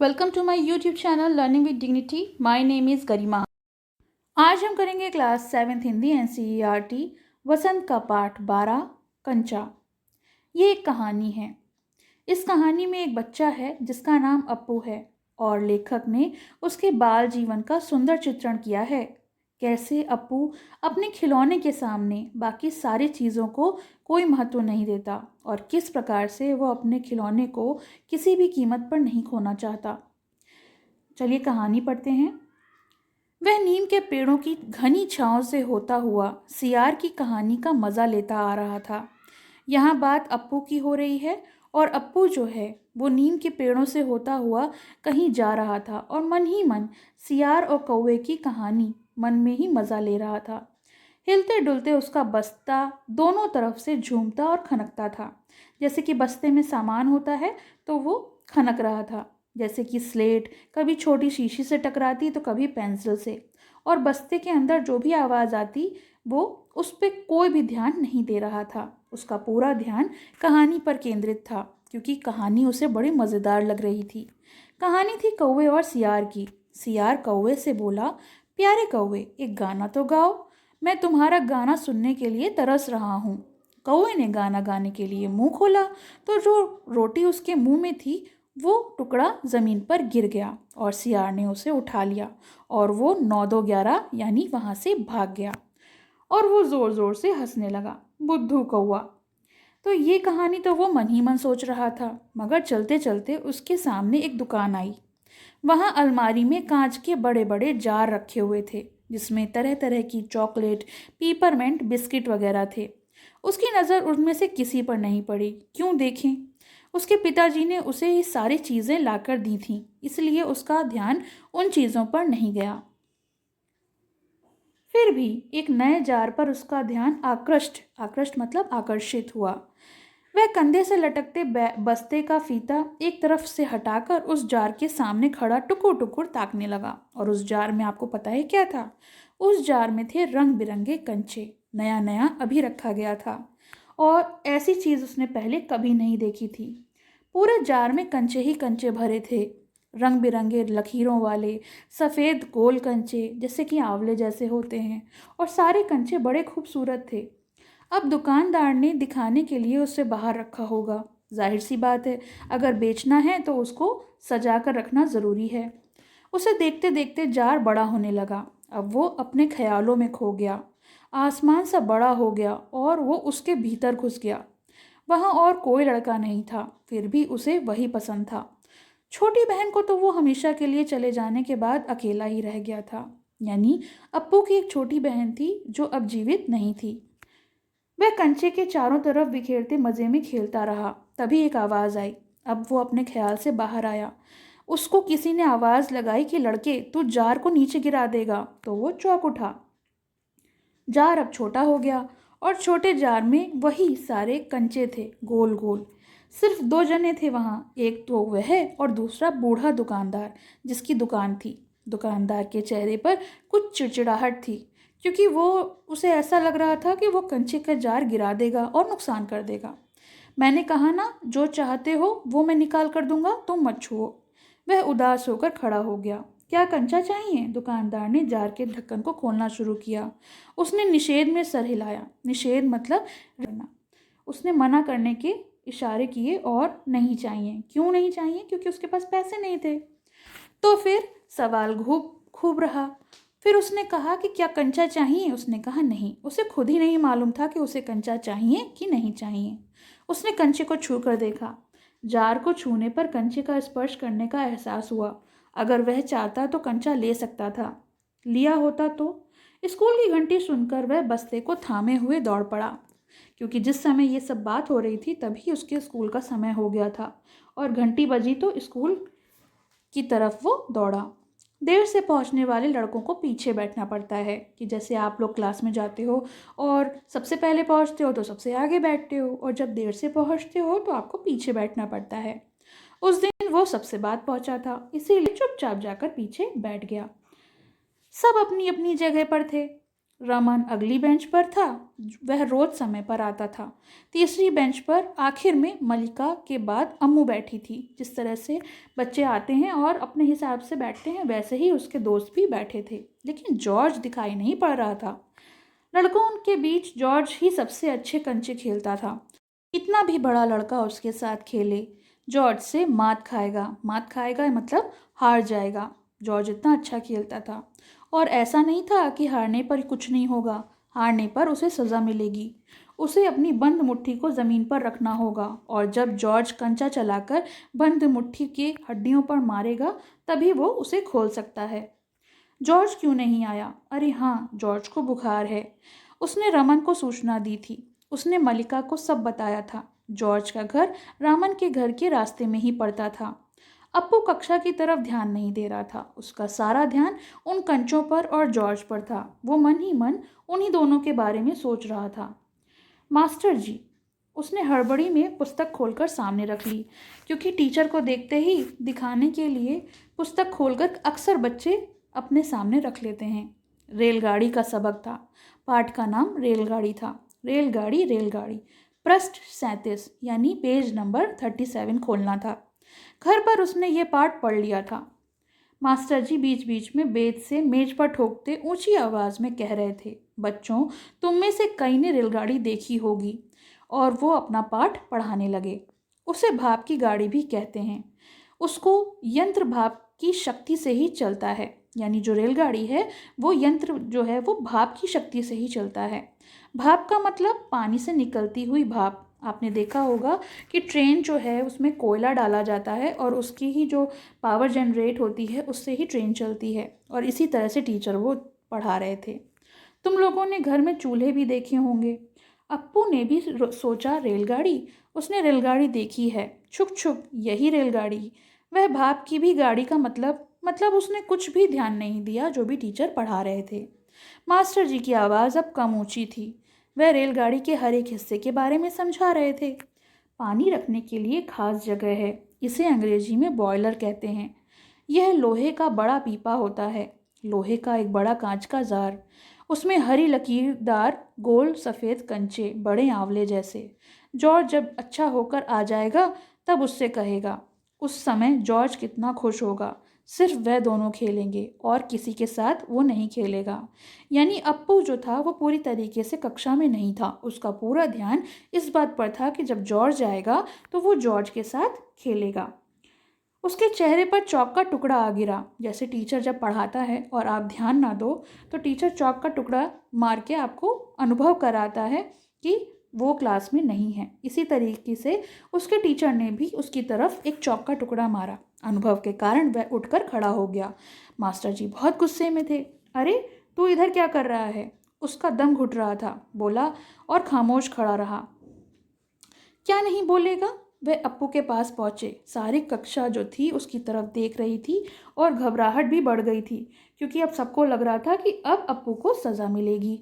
Welcome to my YouTube channel learning with dignity. My name is Garima. आज हम करेंगे class 7th Hindi NCERT वसंत का पाठ 12 कंचा। ये एक कहानी है। इस कहानी में एक बच्चा है जिसका नाम अप्पू है और लेखक ने उसके बाल जीवन का सुंदर चित्रण किया है। कैसे अप्पू अपने खिलौने के सामने बाकी सारी चीज़ों को कोई महत्व नहीं देता और किस प्रकार से वो अपने खिलौने को किसी भी कीमत पर नहीं खोना चाहता। चलिए कहानी पढ़ते हैं। वह नीम के पेड़ों की घनी छांव से होता हुआ सियार की कहानी का मज़ा लेता आ रहा था। यहाँ बात अप्पू की हो रही है और अप्पू जो है वो नीम के पेड़ों से होता हुआ कहीं जा रहा था और मन ही मन सियार और कौवे की कहानी मन में ही मज़ा ले रहा था। हिलते डुलते उसका बस्ता दोनों तरफ से झूमता और खनकता था। जैसे कि बस्ते में सामान होता है तो वो खनक रहा था। जैसे कि स्लेट कभी छोटी शीशी से टकराती तो कभी पेंसिल से, और बस्ते के अंदर जो भी आवाज़ आती वो उस पर कोई भी ध्यान नहीं दे रहा था। उसका पूरा ध्यान कहानी पर केंद्रित था क्योंकि कहानी उसे बड़ी मज़ेदार लग रही थी। कहानी थी कौवे और सियार की। सियार कौवे से बोला, प्यारे कौवे एक गाना तो गाओ, मैं तुम्हारा गाना सुनने के लिए तरस रहा हूँ। कौवे ने गाना गाने के लिए मुंह खोला तो जो रोटी उसके मुंह में थी वो टुकड़ा ज़मीन पर गिर गया और सियार ने उसे उठा लिया और वो 9-2-11 यानी वहाँ से भाग गया और वो ज़ोर ज़ोर से हंसने लगा, बुद्धू कौवा। तो ये कहानी तो वो मन ही मन सोच रहा था, मगर चलते चलते उसके सामने एक दुकान आई। वहाँ अलमारी में कांच के बड़े बड़े जार रखे हुए थे जिसमें तरह तरह की चॉकलेट, पीपरमेंट, बिस्किट वगैरह थे। उसकी नज़र उनमें से किसी पर नहीं पड़ी। क्यों देखें, उसके पिताजी ने उसे ये सारी चीज़ें लाकर दी थीं, इसलिए उसका ध्यान उन चीज़ों पर नहीं गया। फिर भी एक नए जार पर उसका ध्यान आकृष्ट मतलब आकर्षित हुआ। वह कंधे से लटकते बस्ते का फीता एक तरफ से हटाकर उस जार के सामने खड़ा टुकुर टुकुर ताकने लगा। और उस जार में आपको पता है क्या था? उस जार में थे रंग बिरंगे कंचे। नया नया अभी रखा गया था और ऐसी चीज़ उसने पहले कभी नहीं देखी थी। पूरे जार में कंचे ही कंचे भरे थे, रंग बिरंगे लकीरों वाले सफ़ेद गोल कंचे जैसे कि आंवले जैसे होते हैं, और सारे कंचे बड़े खूबसूरत थे। अब दुकानदार ने दिखाने के लिए उसे बाहर रखा होगा। जाहिर सी बात है, अगर बेचना है तो उसको सजा कर रखना ज़रूरी है। उसे देखते देखते जार बड़ा होने लगा। अब वो अपने ख्यालों में खो गया। आसमान सा बड़ा हो गया और वो उसके भीतर घुस गया। वहाँ और कोई लड़का नहीं था, फिर भी उसे वही पसंद था। छोटी बहन को तो वो हमेशा के लिए चले जाने के बाद अकेला ही रह गया था। यानी अप्पू की एक छोटी बहन थी जो अब जीवित नहीं थी। वह कंचे के चारों तरफ बिखेरते मज़े में खेलता रहा। तभी एक आवाज़ आई। अब वो अपने ख्याल से बाहर आया। उसको किसी ने आवाज़ लगाई कि लड़के तू जार को नीचे गिरा देगा, तो वो चौंक उठा। जार अब छोटा हो गया और छोटे जार में वही सारे कंचे थे, गोल गोल। सिर्फ 2 जने थे वहाँ, एक तो वह और दूसरा बूढ़ा दुकानदार जिसकी दुकान थी। दुकानदार के चेहरे पर कुछ चिड़चिड़ाहट थी क्योंकि उसे ऐसा लग रहा था कि वो कंचे का जार गिरा देगा और नुकसान कर देगा। मैंने कहा ना, जो चाहते हो वो मैं निकाल कर दूंगा, तुम मत छुओ। वह उदास होकर खड़ा हो गया। क्या कंचा चाहिए? दुकानदार ने जार के ढक्कन को खोलना शुरू किया। उसने निषेध में सर हिलाया। निषेध मतलब रहना। उसने मना करने के इशारे किए और नहीं चाहिए। क्यों नहीं चाहिए? क्योंकि उसके पास पैसे नहीं थे। तो फिर सवाल खूब रहा। फिर उसने कहा कि क्या कंचा चाहिए? उसने कहा नहीं। उसे खुद ही नहीं मालूम था कि उसे कंचा चाहिए कि नहीं चाहिए। उसने कंचे को छू कर देखा। जार को छूने पर कंचे का स्पर्श करने का एहसास हुआ। अगर वह चाहता तो कंचा ले सकता था। लिया होता तो। स्कूल की घंटी सुनकर वह बस्ते को थामे हुए दौड़ पड़ा, क्योंकि जिस समय ये सब बात हो रही थी तभी उसके स्कूल का समय हो गया था और घंटी बजी तो स्कूल की तरफ वो दौड़ा। देर से पहुंचने वाले लड़कों को पीछे बैठना पड़ता है कि जैसे आप लोग क्लास में जाते हो और सबसे पहले पहुंचते हो तो सबसे आगे बैठते हो, और जब देर से पहुंचते हो तो आपको पीछे बैठना पड़ता है। उस दिन वो सबसे बाद पहुंचा था, इसीलिए चुपचाप जाकर पीछे बैठ गया। सब अपनी अपनी जगह पर थे। रमन अगली बेंच पर था। वह रोज समय पर आता था। तीसरी बेंच पर आखिर में मलिका के बाद अम्मू बैठी थी। जिस तरह से बच्चे आते हैं और अपने हिसाब से बैठते हैं, वैसे ही उसके दोस्त भी बैठे थे, लेकिन जॉर्ज दिखाई नहीं पड़ रहा था। लड़कों के बीच जॉर्ज ही सबसे अच्छे कंचे खेलता था। कितना भी बड़ा लड़का उसके साथ खेले, जॉर्ज से मात खाएगा। मात खाएगा मतलब हार जाएगा। जॉर्ज इतना अच्छा खेलता था, और ऐसा नहीं था कि हारने पर कुछ नहीं होगा। हारने पर उसे सज़ा मिलेगी। उसे अपनी बंद मुट्ठी को ज़मीन पर रखना होगा, और जब जॉर्ज कंचा चलाकर बंद मुट्ठी के हड्डियों पर मारेगा, तभी वो उसे खोल सकता है। जॉर्ज क्यों नहीं आया? अरे हाँ, जॉर्ज को बुखार है। उसने रमन को सूचना दी थी। उसने मलिका को सब बताया था। जॉर्ज का घर रामन के घर के रास्ते में ही पड़ता था। अप्पू कक्षा की तरफ ध्यान नहीं दे रहा था। उसका सारा ध्यान उन कंचों पर और जॉर्ज पर था। वो मन ही मन उन्हीं दोनों के बारे में सोच रहा था। मास्टर जी, उसने हड़बड़ी में पुस्तक खोलकर सामने रख ली, क्योंकि टीचर को देखते ही दिखाने के लिए पुस्तक खोलकर अक्सर बच्चे अपने सामने रख लेते हैं। रेलगाड़ी का सबक था। पाठ का नाम रेलगाड़ी था। रेलगाड़ी रेलगाड़ी। पृष्ठ 37 यानी पेज नंबर 37 खोलना था। घर पर उसने ये पाठ पढ़ लिया था। मास्टर जी बीच बीच में बेत से मेज पर ठोकते ऊंची आवाज में कह रहे थे, बच्चों, तुम में से कई ने रेलगाड़ी देखी होगी। और वो अपना पाठ पढ़ाने लगे। उसे भाप की गाड़ी भी कहते हैं। उसको यंत्र भाप की शक्ति से ही चलता है। यानी जो रेलगाड़ी है, वो यंत्र जो है वो भाप की शक्ति से ही चलता है। भाप का मतलब पानी से निकलती हुई भाप। आपने देखा होगा कि ट्रेन जो है उसमें कोयला डाला जाता है, और उसकी ही जो पावर जनरेट होती है उससे ही ट्रेन चलती है। और इसी तरह से टीचर वो पढ़ा रहे थे। तुम लोगों ने घर में चूल्हे भी देखे होंगे। अप्पू ने भी सोचा, रेलगाड़ी। उसने रेलगाड़ी देखी है। छुक छुक, यही रेलगाड़ी। वह भाप की भी गाड़ी का मतलब उसने कुछ भी ध्यान नहीं दिया जो भी टीचर पढ़ा रहे थे। मास्टर जी की आवाज़ अब कम ऊंची थी। वह रेलगाड़ी के हर एक हिस्से के बारे में समझा रहे थे। पानी रखने के लिए खास जगह है। इसे अंग्रेजी में बॉयलर कहते हैं। यह लोहे का बड़ा पीपा होता है। लोहे का एक बड़ा कांच का जार। उसमें हरी लकीरदार गोल सफ़ेद कंचे, बड़े आंवले जैसे। जॉर्ज जब अच्छा होकर आ जाएगा तब उससे कहेगा। उस समय जॉर्ज कितना खुश होगा। सिर्फ वह दोनों खेलेंगे और किसी के साथ वो नहीं खेलेगा। यानी अप्पू जो था वो पूरी तरीके से कक्षा में नहीं था। उसका पूरा ध्यान इस बात पर था कि जब जॉर्ज आएगा तो वो जॉर्ज के साथ खेलेगा। उसके चेहरे पर चौक का टुकड़ा आ गिरा। जैसे टीचर जब पढ़ाता है और आप ध्यान ना दो तो टीचर चौक का टुकड़ा मार के आपको अनुभव कराता है कि वो क्लास में नहीं है। इसी तरीके से उसके टीचर ने भी उसकी तरफ एक चौक का टुकड़ा मारा। अनुभव के कारण वह उठकर खड़ा हो गया। मास्टर जी बहुत गुस्से में थे। अरे, तू इधर क्या कर रहा है? उसका दम घुट रहा था। बोला और खामोश खड़ा रहा। क्या नहीं बोलेगा? वह अप्पू के पास पहुंचे। सारी कक्षा जो थी उसकी तरफ देख रही थी, और घबराहट भी बढ़ गई थी, क्योंकि अब सबको लग रहा था कि अब अप्पू को सज़ा मिलेगी।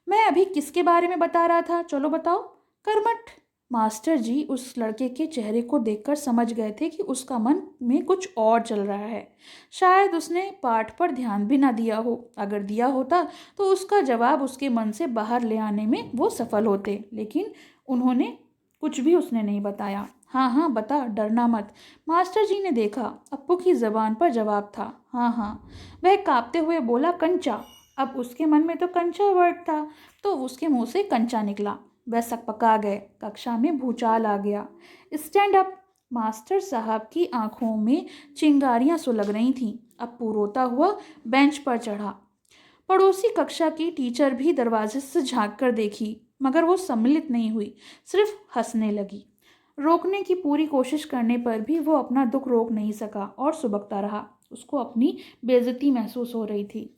मैं अभी किसके बारे में बता रहा था? चलो बताओ। कर्मठ। मास्टर जी उस लड़के के चेहरे को देखकर समझ गए थे कि उसका मन में कुछ और चल रहा है। शायद उसने पाठ पर ध्यान भी ना दिया हो। अगर दिया होता तो उसका जवाब उसके मन से बाहर ले आने में वो सफल होते, लेकिन उन्होंने कुछ भी उसने नहीं बताया। हाँ हाँ बता, डरना मत। मास्टर जी ने देखा, अप्पू की जबान पर जवाब था, हाँ हाँ। वह कांपते हुए बोला, कंचा। अब उसके मन में तो कंचा वर्ड था, तो उसके मुंह से कंचा निकला। वह सकपका गए। कक्षा में भूचाल आ गया। Stand up. मास्टर साहब की आंखों में चिंगारियां सुलग रही थीं। अप्पू रोता हुआ बेंच पर चढ़ा। पड़ोसी कक्षा की टीचर भी दरवाजे से झांक कर देखी, मगर वो सम्मिलित नहीं हुई, सिर्फ हंसने लगी। रोकने की पूरी कोशिश करने पर भी वो अपना दुख रोक नहीं सका और सुबकता रहा। उसको अपनी बेइज्जती महसूस हो रही थी।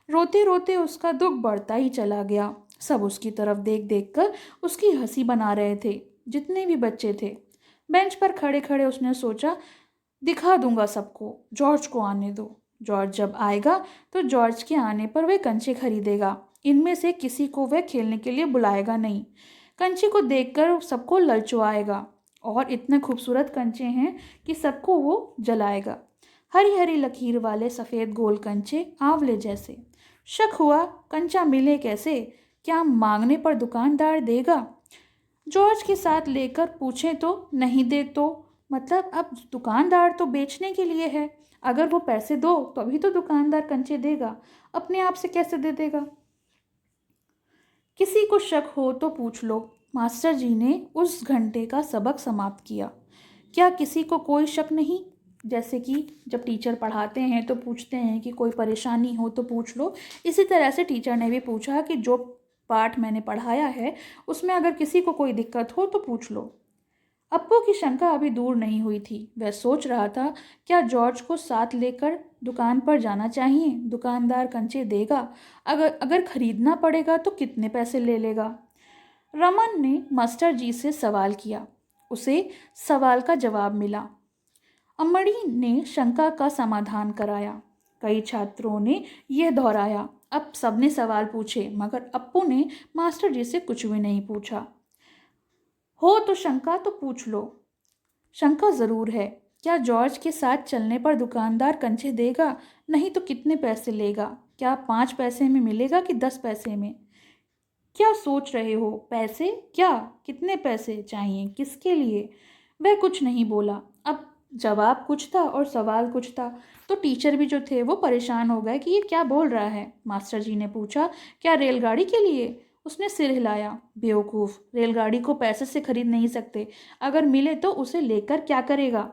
रोते रोते उसका दुख बढ़ता ही चला गया। सब उसकी तरफ देख देख कर उसकी हंसी बना रहे थे, जितने भी बच्चे थे। बेंच पर खड़े खड़े उसने सोचा, दिखा दूंगा सबको, जॉर्ज को आने दो। जॉर्ज जब आएगा तो जॉर्ज के आने पर वह कंचे खरीदेगा। इनमें से किसी को वह खेलने के लिए बुलाएगा नहीं। कंचे को देखकर सबको ललचवाएगा, और इतने खूबसूरत कंचे हैं कि सबको वो जलाएगा। हरी हरी लकीर वाले सफ़ेद गोल कंचे, आंवले जैसे। शक हुआ, कंचा मिले कैसे? क्या मांगने पर दुकानदार देगा? जॉर्ज के साथ लेकर पूछें तो नहीं दे तो? मतलब अब दुकानदार तो बेचने के लिए है, अगर वो पैसे दो तभी तो दुकानदार कंचे देगा, अपने आप से कैसे दे देगा? किसी को शक हो तो पूछ लो। मास्टर जी ने उस घंटे का सबक समाप्त किया। क्या किसी को कोई शक नहीं? जैसे कि जब टीचर पढ़ाते हैं तो पूछते हैं कि कोई परेशानी हो तो पूछ लो, इसी तरह से टीचर ने भी पूछा कि जो पाठ मैंने पढ़ाया है उसमें अगर किसी को कोई दिक्कत हो तो पूछ लो। अप्पू की शंका अभी दूर नहीं हुई थी। वह सोच रहा था, क्या जॉर्ज को साथ लेकर दुकान पर जाना चाहिए? दुकानदार कंचे देगा, अगर अगर खरीदना पड़ेगा तो कितने पैसे ले लेगा? रमन ने मास्टर जी से सवाल किया। उसे सवाल का जवाब मिला। अम्मड़ी ने शंका का समाधान कराया। कई छात्रों ने यह दोहराया। अब सबने सवाल पूछे, मगर अप्पू ने मास्टर जी से कुछ भी नहीं पूछा। हो तो शंका तो पूछ लो। शंका ज़रूर है। क्या जॉर्ज के साथ चलने पर दुकानदार कंचे देगा? नहीं तो कितने पैसे लेगा? क्या 5 पैसे में मिलेगा कि 10 पैसे में? क्या सोच रहे हो? पैसे? क्या? कितने पैसे चाहिए? किसके लिए? वह कुछ नहीं बोला। अब जवाब कुछ था और सवाल कुछ था, तो टीचर भी जो थे वो परेशान हो गए कि ये क्या बोल रहा है। मास्टर जी ने पूछा, क्या रेलगाड़ी के लिए? उसने सिर हिलाया। बेवकूफ़, रेलगाड़ी को पैसे से खरीद नहीं सकते, अगर मिले तो उसे लेकर क्या करेगा?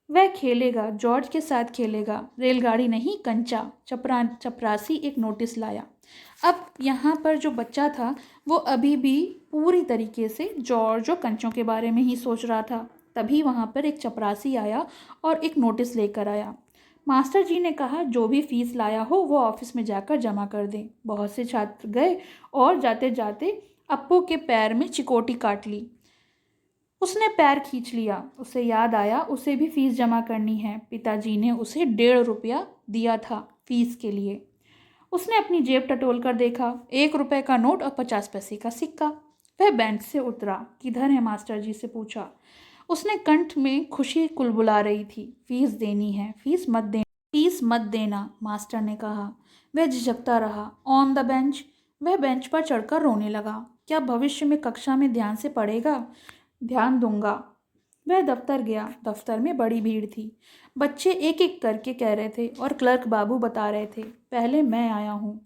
वह खेलेगा, जॉर्ज के साथ खेलेगा। रेलगाड़ी नहीं, कंचा। चपरासी एक नोटिस लाया। अब यहाँ पर जो बच्चा था वो अभी भी पूरी तरीके से जॉर्ज और कंचों के बारे में ही सोच रहा था। तभी वहाँ पर एक चपरासी आया और एक नोटिस लेकर आया। मास्टर जी ने कहा, जो भी फीस लाया हो वो ऑफिस में जाकर जमा कर दें। बहुत से छात्र गए और जाते जाते अप्पू के पैर में चिकोटी काट ली। उसने पैर खींच लिया। उसे याद आया, उसे भी फीस जमा करनी है। पिताजी ने उसे 1.5 रुपया दिया था फीस के लिए। उसने अपनी जेब टटोल कर देखा, 1 रुपए का नोट और 50 पैसे का सिक्का। वह बेंच से उतरा। किधर है? मास्टर जी से पूछा। उसने कंठ में खुशी कुलबुला रही थी। फीस देनी है, फीस मत देना, मास्टर ने कहा। वह झिझकता रहा। On the bench. वह बेंच पर चढ़कर रोने लगा। क्या भविष्य में कक्षा में ध्यान से पढ़ेगा? ध्यान दूंगा। वह दफ्तर गया। दफ्तर में बड़ी भीड़ थी। बच्चे एक एक करके कह रहे थे और क्लर्क बाबू बता रहे थे, पहले मैं आया हूँ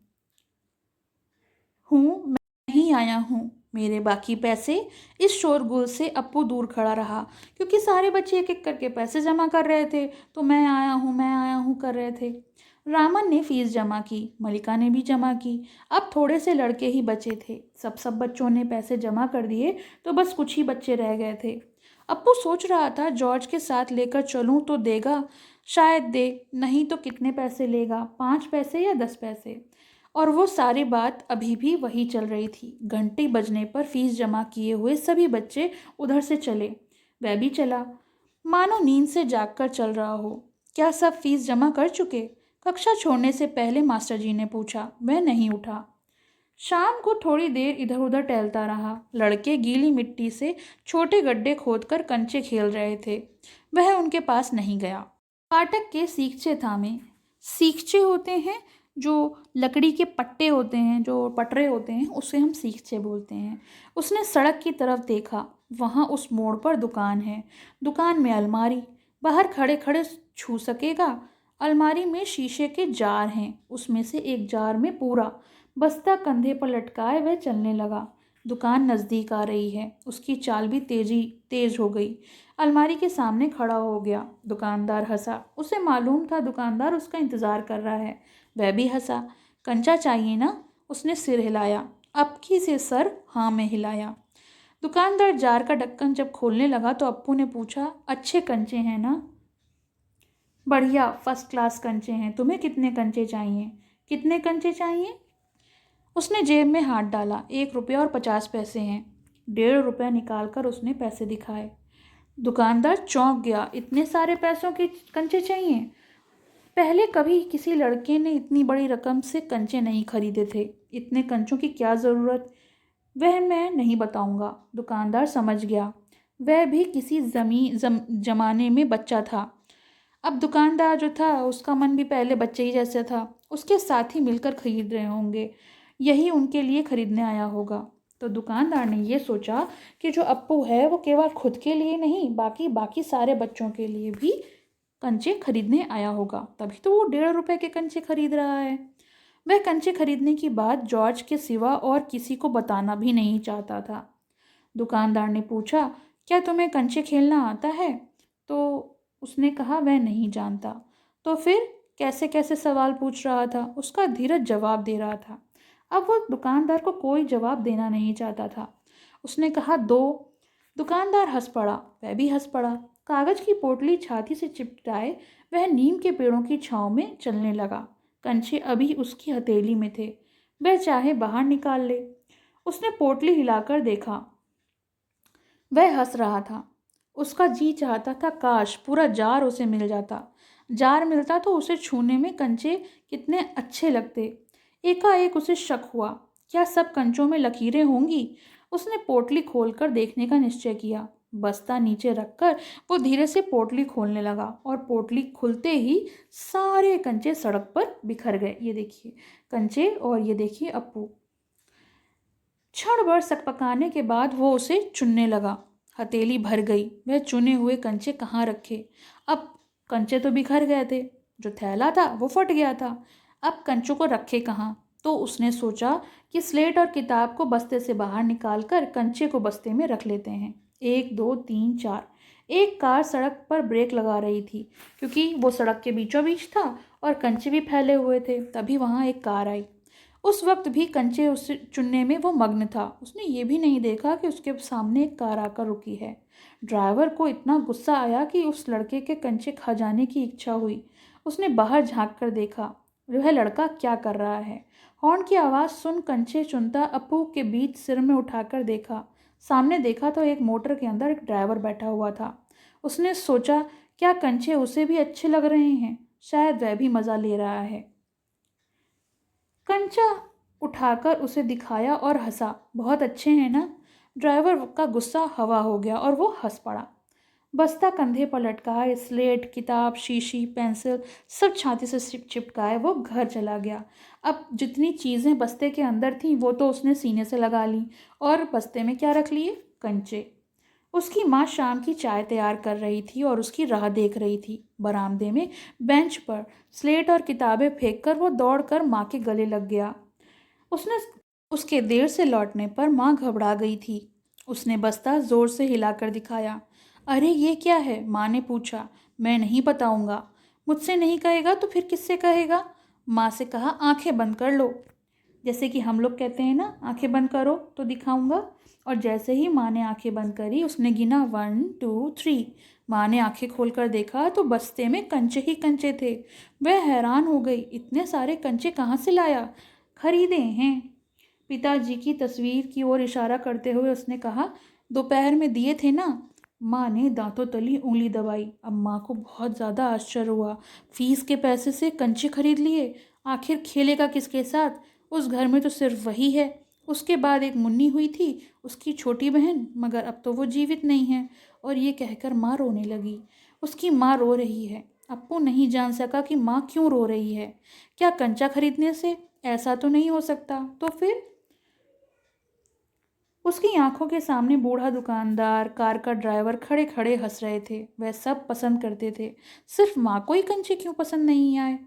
मैं ही आया हूँ, मेरे बाकी पैसे। इस शोरगुल से अप्पू दूर खड़ा रहा, क्योंकि सारे बच्चे एक एक करके पैसे जमा कर रहे थे, तो मैं आया हूँ कर रहे थे। रामन ने फीस जमा की, मलिका ने भी जमा की। अब थोड़े से लड़के ही बचे थे। सब बच्चों ने पैसे जमा कर दिए, तो बस कुछ ही बच्चे रह गए थे। अप्पू सोच रहा था, जॉर्ज के साथ लेकर चलूं तो देगा, शायद दे, नहीं तो कितने पैसे लेगा, 5 पैसे या 10 पैसे? और वो सारी बात अभी भी वही चल रही थी। घंटी बजने पर फीस जमा किए हुए सभी बच्चे उधर से चले। वह भी चला, मानो नींद से जागकर चल रहा हो। क्या सब फीस जमा कर चुके? कक्षा छोड़ने से पहले मास्टर जी ने पूछा। वह नहीं उठा। शाम को थोड़ी देर इधर उधर टहलता रहा। लड़के गीली मिट्टी से छोटे गड्ढे खोदकर कंचे खेल रहे थे। वह उनके पास नहीं गया। फाटक के सीखचे थामे। सीखचे होते हैं जो लकड़ी के पट्टे होते हैं, जो पटरे होते हैं, उसे हम सीखचे बोलते हैं। उसने सड़क की तरफ देखा। वहाँ उस मोड़ पर दुकान है। दुकान में अलमारी। बाहर खड़े खड़े छू सकेगा। अलमारी में शीशे के जार हैं। उसमें से एक जार में पूरा बस्ता कंधे पर लटकाए वह चलने लगा। दुकान नज़दीक आ रही है। उसकी चाल भी तेज हो गई। अलमारी के सामने खड़ा हो गया। दुकानदार हंसा। उसे मालूम था दुकानदार उसका इंतज़ार कर रहा है। वह भी हंसा। कंचा चाहिए ना? उसने सिर हिलाया। अबकी से सर हाँ में हिलाया। दुकानदार जार का ढक्कन जब खोलने लगा तो अप्पू ने पूछा, अच्छे कंचे हैं ना? बढ़िया, फर्स्ट क्लास कंचे हैं। तुम्हें कितने कंचे चाहिए? कितने कंचे चाहिए? उसने जेब में हाथ डाला। 1 रुपया और 50 पैसे हैं। 1.5 रुपया निकालकर उसने पैसे दिखाए। दुकानदार चौंक गया। इतने सारे पैसों के कंचे चाहिए? पहले कभी किसी लड़के ने इतनी बड़ी रकम से कंचे नहीं खरीदे थे। इतने कंचों की क्या ज़रूरत? वह मैं नहीं बताऊंगा। दुकानदार समझ गया। वह भी किसी जमाने में बच्चा था। अब दुकानदार जो था उसका मन भी पहले बच्चे ही जैसे था, उसके साथ ही मिलकर खरीद रहे होंगे, यही उनके लिए खरीदने आया होगा। तो दुकानदार ने ये सोचा कि जो अप्पू है वो केवल खुद के लिए नहीं बाकी बाकी सारे बच्चों के लिए भी कंचे खरीदने आया होगा, तभी तो वो 1.5 रुपए के कंचे खरीद रहा है। वह कंचे खरीदने की बात जॉर्ज के सिवा और किसी को बताना भी नहीं चाहता था। दुकानदार ने पूछा, क्या तुम्हें कंचे खेलना आता है? तो उसने कहा वह नहीं जानता। तो फिर कैसे कैसे सवाल पूछ रहा था, उसका धीरज जवाब दे रहा था। अब वो दुकानदार को कोई जवाब देना नहीं चाहता था। उसने कहा 2। दुकानदार हंस पड़ा, वह भी हंस पड़ा। कागज की पोटली छाती से चिपटाए वह नीम के पेड़ों की छांव में चलने लगा। कंचे अभी उसकी हथेली में थे, वह चाहे बाहर निकाल ले। उसने पोटली हिलाकर देखा, वह हंस रहा था। उसका जी चाहता था काश पूरा जार उसे मिल जाता। जार मिलता तो उसे छूने में कंचे कितने अच्छे लगते। एकाएक उसे शक हुआ, क्या सब कंचों में लकीरें होंगी? उसने पोटली खोलकर देखने का निश्चय किया। बस्ता नीचे रखकर वो धीरे से पोटली खोलने लगा और पोटली खुलते ही सारे कंचे सड़क पर बिखर गए। ये देखिए कंचे और ये देखिए अप्पू। क्षण भर सकपकाने के बाद वो उसे चुनने लगा। हथेली भर गई, वह चुने हुए कंचे कहाँ रखे। अब कंचे तो बिखर गए थे, जो थैला था वो फट गया था। अब कंचों को रखे कहाँ? तो उसने सोचा कि स्लेट और किताब को बस्ते से बाहर निकालकर कंचे को बस्ते में रख लेते हैं। 1 2 3 4। एक कार सड़क पर ब्रेक लगा रही थी, क्योंकि वो सड़क के बीचों बीच था और कंचे भी फैले हुए थे। तभी वहाँ एक कार आई। उस वक्त भी कंचे उसे चुनने में वो मग्न था। उसने ये भी नहीं देखा कि उसके सामने एक कार आकर रुकी है। ड्राइवर को इतना गुस्सा आया कि उस लड़के के कंचे खा जाने की इच्छा हुई। उसने बाहर झांक कर देखा वह लड़का क्या कर रहा है। हॉर्न की आवाज़ सुन कंचे चुनता अप्पू के बीच सिर में उठाकर देखा। सामने देखा तो एक मोटर के अंदर एक ड्राइवर बैठा हुआ था। उसने सोचा, क्या कंचे उसे भी अच्छे लग रहे हैं? शायद वह भी मज़ा ले रहा है। कंचा उठाकर उसे दिखाया और हंसा, बहुत अच्छे हैं ना? ड्राइवर का गुस्सा हवा हो गया और वो हंस पड़ा। बस्ता कंधे पर लटकाए स्लेट किताब शीशी पेंसिल सब छाती से चिपकाए वो घर चला गया। अब जितनी चीज़ें बस्ते के अंदर थीं वो तो उसने सीने से लगा ली, और बस्ते में क्या रख लिए? कंचे। उसकी माँ शाम की चाय तैयार कर रही थी और उसकी राह देख रही थी। बरामदे में बेंच पर स्लेट और किताबें फेंककर वो दौड़कर माँ के गले लग गया। उसने उसके देर से लौटने पर माँ घबरा गई थी। उसने बस्ता जोर से हिलाकर दिखाया। अरे ये क्या है? माँ ने पूछा। मैं नहीं बताऊंगा। मुझसे नहीं कहेगा तो फिर किससे कहेगा? माँ से कहा, आंखें बंद कर लो। जैसे कि हम लोग कहते हैं ना, आंखें बंद करो तो दिखाऊंगा। और जैसे ही माँ ने आंखें बंद करी उसने गिना 1 2 3। माँ ने आंखें खोलकर देखा तो बस्ते में कंचे ही कंचे थे। वह हैरान हो गई, इतने सारे कंचे कहाँ से लाया? खरीदे हैं। पिताजी की तस्वीर की ओर इशारा करते हुए उसने कहा, दोपहर में दिए थे ना? माँ ने दांतों तली उंगली दबाई। अब माँ को बहुत ज़्यादा आश्चर्य हुआ। फीस के पैसे से कंचे खरीद लिए? आखिर खेलेगा किसके साथ? उस घर में तो सिर्फ वही है। उसके बाद एक मुन्नी हुई थी, उसकी छोटी बहन, मगर अब तो वो जीवित नहीं है। और ये कहकर माँ रोने लगी। उसकी माँ रो रही है। अप्पू नहीं जान सका कि माँ क्यों रो रही है। क्या कंचा खरीदने से? ऐसा तो नहीं हो सकता। तो फिर? उसकी आंखों के सामने बूढ़ा दुकानदार, कार का ड्राइवर खड़े खड़े हंस रहे थे। वह सब पसंद करते थे, सिर्फ माँ को ही कंचे क्यों पसंद नहीं आए?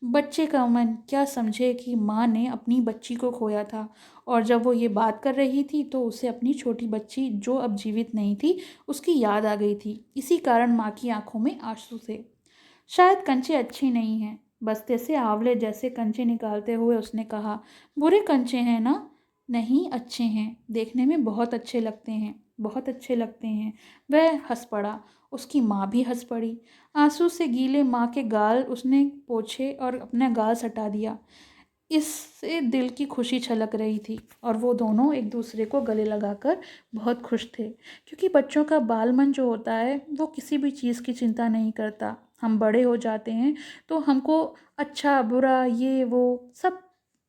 बच्चे का मन क्या समझे कि माँ ने अपनी बच्ची को खोया था, और जब वो ये बात कर रही थी तो उसे अपनी छोटी बच्ची जो अब जीवित नहीं थी उसकी याद आ गई थी। इसी कारण माँ की आंखों में आंसू थे। शायद कंचे अच्छे नहीं हैं। बस्ते से आंवले जैसे कंचे निकालते हुए उसने कहा, बुरे कंचे हैं ना? नहीं, अच्छे हैं, देखने में बहुत अच्छे लगते हैं, बहुत अच्छे लगते हैं। वह हंस पड़ा। उसकी माँ भी हंस पड़ी। आंसू से गीले माँ के गाल उसने पोंछे और अपना गाल सटा दिया। इससे दिल की खुशी छलक रही थी और वो दोनों एक दूसरे को गले लगाकर बहुत खुश थे, क्योंकि बच्चों का बाल मन जो होता है वो किसी भी चीज़ की चिंता नहीं करता। हम बड़े हो जाते हैं तो हमको अच्छा बुरा ये वो सब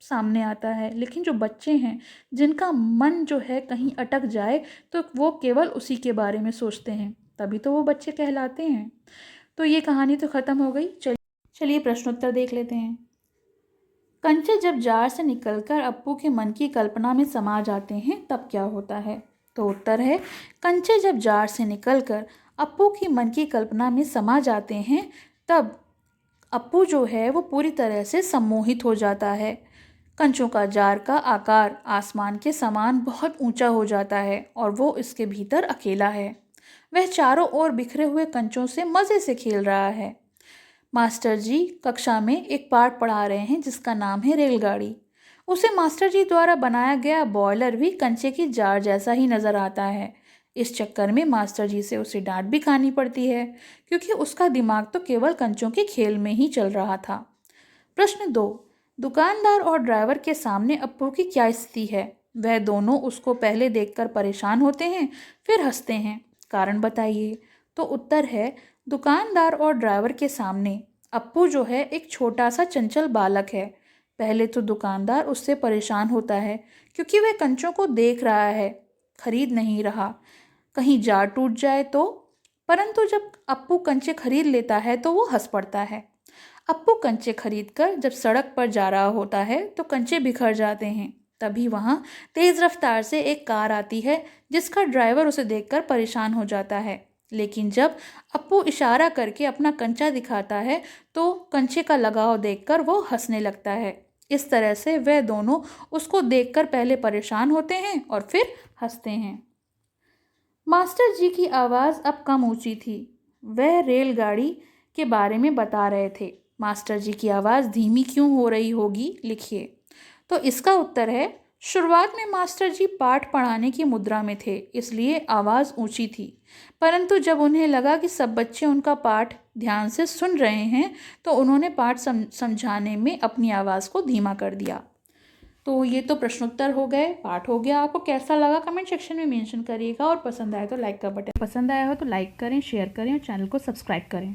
सामने आता है, लेकिन जो बच्चे हैं जिनका मन जो है कहीं अटक जाए तो वो केवल उसी के बारे में सोचते हैं, तभी तो वो बच्चे कहलाते हैं। तो ये कहानी तो ख़त्म हो गई। चलिए प्रश्नोत्तर देख लेते हैं। कंचे जब जार से निकलकर अप्पू के मन की कल्पना में समा जाते हैं तब क्या होता है? तो उत्तर है, कंचे जब जार से निकलकर अप्पू की मन की कल्पना में समा जाते हैं तब अप्पू जो है वो पूरी तरह से सम्मोहित हो जाता है। कंचों का जार का आकार आसमान के समान बहुत ऊंचा हो जाता है और वो इसके भीतर अकेला है। वह चारों ओर बिखरे हुए कंचों से मज़े से खेल रहा है। मास्टर जी कक्षा में एक पाठ पढ़ा रहे हैं जिसका नाम है रेलगाड़ी। उसे मास्टर जी द्वारा बनाया गया बॉयलर भी कंचे की जार जैसा ही नज़र आता है। इस चक्कर में मास्टर जी से उसे डांट भी खानी पड़ती है क्योंकि उसका दिमाग तो केवल कंचों के खेल में ही चल रहा था। प्रश्न 2, दुकानदार और ड्राइवर के सामने अप्पू की क्या स्थिति है? वह दोनों उसको पहले देखकर परेशान होते हैं, फिर हंसते हैं। कारण बताइए। तो उत्तर है, दुकानदार और ड्राइवर के सामने अप्पू जो है एक छोटा सा चंचल बालक है। पहले तो दुकानदार उससे परेशान होता है क्योंकि वह कंचों को देख रहा है, खरीद नहीं रहा, कहीं जार टूट जाए तो। परंतु जब अप्पू कंचे खरीद लेता है तो वो हंस पड़ता है। अप्पू कंचे खरीदकर जब सड़क पर जा रहा होता है तो कंचे बिखर जाते हैं। तभी वहाँ तेज़ रफ्तार से एक कार आती है जिसका ड्राइवर उसे देखकर परेशान हो जाता है। लेकिन जब अप्पू इशारा करके अपना कंचा दिखाता है तो कंचे का लगाव देखकर वो हंसने लगता है। इस तरह से वह दोनों उसको देखकर पहले परेशान होते हैं और फिर हंसते हैं। मास्टर जी की आवाज़ अब कम ऊंची थी। वह रेलगाड़ी के बारे में बता रहे थे। मास्टर जी की आवाज़ धीमी क्यों हो रही होगी, लिखिए। तो इसका उत्तर है, शुरुआत में मास्टर जी पाठ पढ़ाने की मुद्रा में थे, इसलिए आवाज़ ऊंची थी। परंतु जब उन्हें लगा कि सब बच्चे उनका पाठ ध्यान से सुन रहे हैं तो उन्होंने पाठ समझाने में अपनी आवाज़ को धीमा कर दिया। तो ये तो प्रश्नोत्तर हो गए, पाठ हो गया। आपको कैसा लगा कमेंट सेक्शन में मेंशन करिएगा और पसंद आया तो लाइक का बटन, पसंद आया हो तो लाइक करें, शेयर करें और चैनल को सब्सक्राइब करें।